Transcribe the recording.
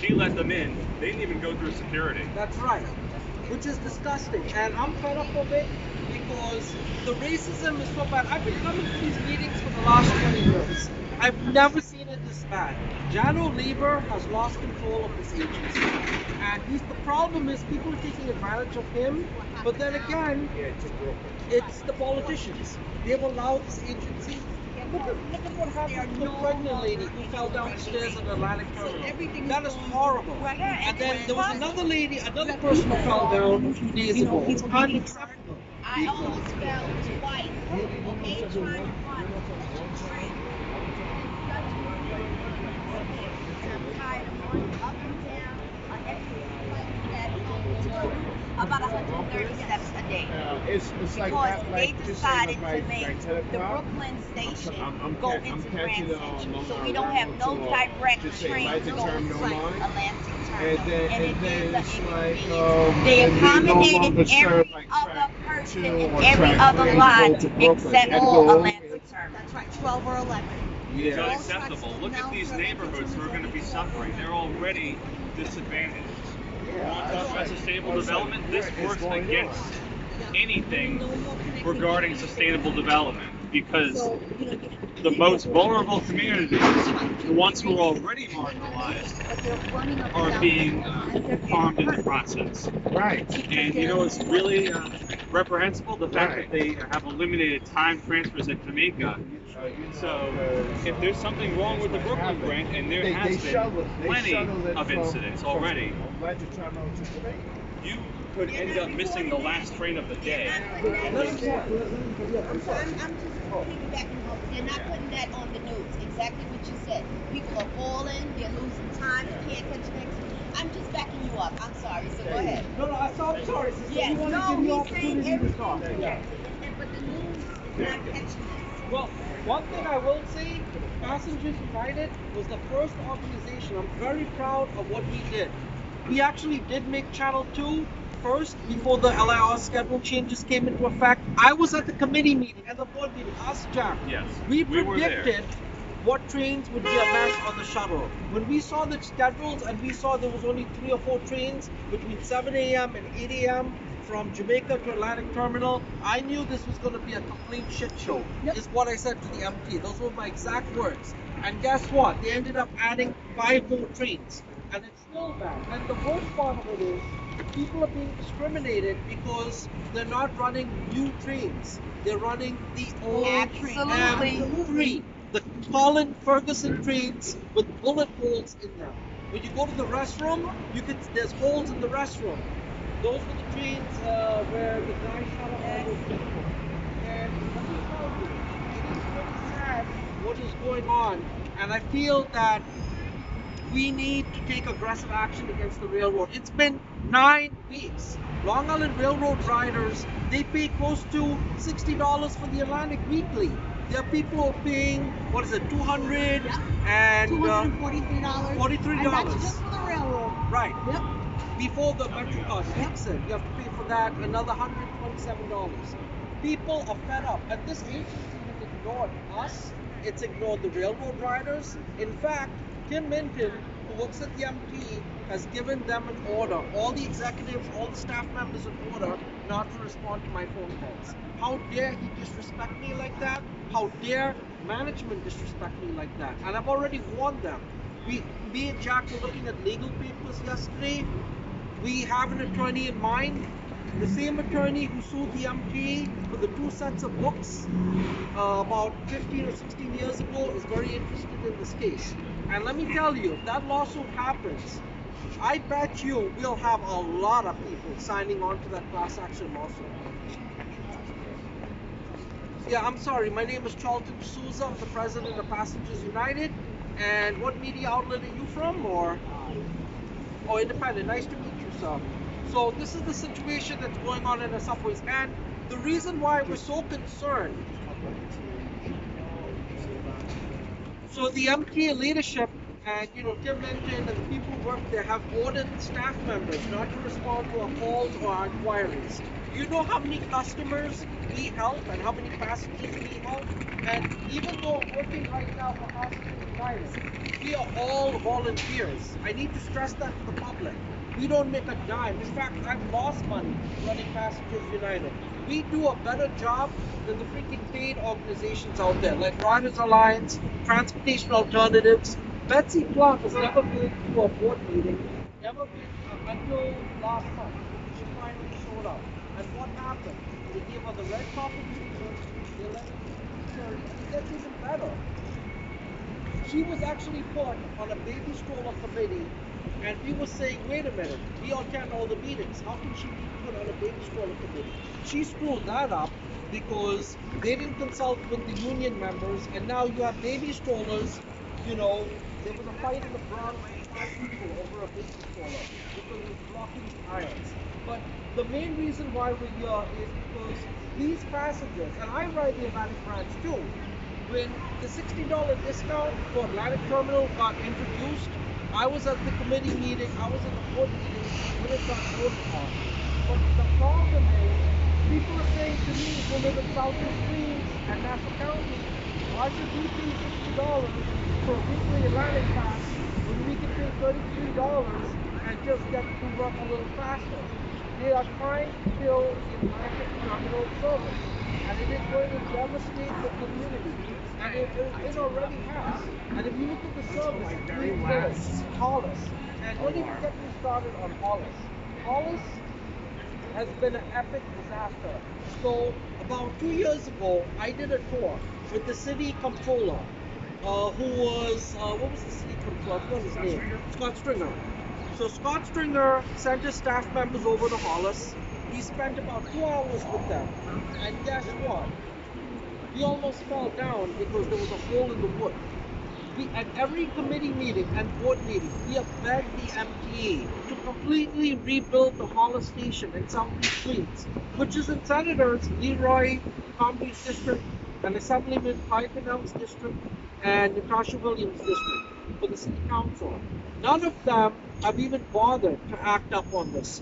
She let them in. They didn't even go through security. That's right. Which is disgusting. And I'm fed up of it because the racism is so bad. I've been coming to these meetings for the last 20 years. I've never seen it this bad. Jano Lieber has lost control of this agency. And the problem is people are taking advantage of him. But then again, it's the politicians. They've allowed this agency. Look at what happened to the pregnant lady who fell down the stairs in Atlantic Terminal. That is horrible. And then there was another lady, another person who fell down a few days ago. It's unacceptable. I almost fell twice. Okay, trying to run. I'm tired of running up and down on every about 130 steps a day. It's like because they just decided saying, to make like the Brooklyn station go into Grand catching Central, so Long we don't Island have no to, direct just say trains Atlantic going Terminal to line. Atlantic And Terminal, then and it is it's an like inconvenience. They and they no longer accommodated serve, every like, other track person 2 in or every track other 3 to line go to Brooklyn. except And for go- Atlantic Terminal. That's right, 12 or 11. It's Yeah. unacceptable. Look at these neighborhoods who are going to be suffering. They're already disadvantaged. You want to talk about sustainable development? This works against anything regarding sustainable development because the most vulnerable communities, the ones who are already marginalized, are being harmed in the process. Right. And you know it's really reprehensible? The fact that they have eliminated time transfers at Jamaica. So if there's something wrong with the Brooklyn grant, and there has been plenty of incidents already, Atlantic Terminal to Jamaica. you could end up missing the last train of the day. I'm just piggybacking off. They're not putting that on the news. Exactly what you said. People are falling. They're losing time. You can't catch the next. I'm just backing you up. I'm sorry. So go ahead. No, I'm sorry. Sister. Yes. You want to No, give me he's saying opportunity to talk. everything. Yeah. But the news is not catching this. Well, one thing I will say, Passengers United was the first organization. I'm very proud of what we did. We actually did make Channel 2 first before the LIR schedule changes came into effect. I was at the committee meeting, at the board meeting, us, Jack. Yes, We were there. predicted what trains would be a mess on the shuttle. When we saw the schedules and we saw there was only 3 or 4 trains between 7 a.m. and 8 a.m. from Jamaica to Atlantic Terminal, I knew this was going to be a complete shit show. Is what I said to the MT. Those were my exact words. And guess what? They ended up adding 5 more trains. And it's still bad. And the worst part of it is people are being discriminated because they're not running new trains. They're running the old M3, the Colin Ferguson trains with bullet holes in them. When you go to the restroom, there's holes in the restroom. Those were the trains where the guy shot up all those people. And let me tell you, it is really sad what is going on. And I feel that we need to take aggressive action against the railroad. It's been 9 weeks. Long Island Railroad riders, they pay close to $60 for the Atlantic Weekly. There are people who are paying, $200 and $243. $43. And that's just for the railroad. Right. Yep. Before the metro cost kicks in, you have to pay for that another $127. People are fed up, and this agency has ignored us. It's ignored the railroad riders. In fact, Tim Minton, who works at the MT, has given them an order, all the executives, all the staff members an order not to respond to my phone calls. How dare he disrespect me like that? How dare management disrespect me like that? And I've already warned them. Me and Jack were looking at legal papers yesterday. We have an attorney in mind. The same attorney who sued the MTA for the 2 sets of books about 15 or 16 years ago is very interested in this case. And let me tell you, if that lawsuit happens, I bet you we'll have a lot of people signing on to that class action lawsuit. Yeah, I'm sorry. My name is Charlton D'Souza. I'm the president of Passengers United. And what media outlet are you from? Or independent? Nice to meet you, sir. So this is the situation that's going on in the subways. And the reason why we're so concerned. So the MTA leadership And Tim mentioned that the people who work there have ordered staff members not to respond to our calls or our inquiries. Do you know how many customers we help and how many passengers we help? And even though I'm working right now for Passengers United, we are all volunteers. I need to stress that to the public. We don't make a dime. In fact, I've lost money running Passengers United. We do a better job than the freaking paid organizations out there, like Riders Alliance, Transportation Alternatives. Betsy Clark has never been to a board meeting, never been until last month. She finally showed up. And what happened? They gave her the red carpet treatment, they let her, it gets even better. She was actually put on a baby stroller committee, and we were saying, wait a minute, we all attend all the meetings. How can she be put on a baby stroller committee? She screwed that up because they didn't consult with the union members, and now you have baby strollers. There was a fight in the Bronx with 5 people over a baby stroller because it was blocking tires. But the main reason why we're here is because these passengers, and I ride the Atlantic branch too, when the $60 discount for Atlantic Terminal got introduced, I was at the committee meeting, I was at the board meeting when it got voted on. But the problem is, people are saying to me who live in Southeast Queens and Nassau County, why should we pay $60 for a weekly Atlantic pass when we can pay $33 and just get to work a little faster? They are trying to kill the Atlantic Terminal service, and it is going to devastate the community, and it already has. And if you look at the service, Queens Village, Hollis, and don't even get me started on Hollis. Hollis has been an epic disaster. So about 2 years ago, I did a tour with the city comptroller, who was, what was the city comptroller? I forgot his name. Scott Stringer. So Scott Stringer sent his staff members over to Hollis. He spent about 2 hours with them. And guess what? We almost fell down because there was a hole in the wood. At every committee meeting and board meeting, we have begged the MTA to completely rebuild the Hollis station in Southeast Queens, which is in Senators Leroy Combrie's district and Assemblyman Pike Canal's district and Natasha Williams' district for the city council. None of them have even bothered to act up on this.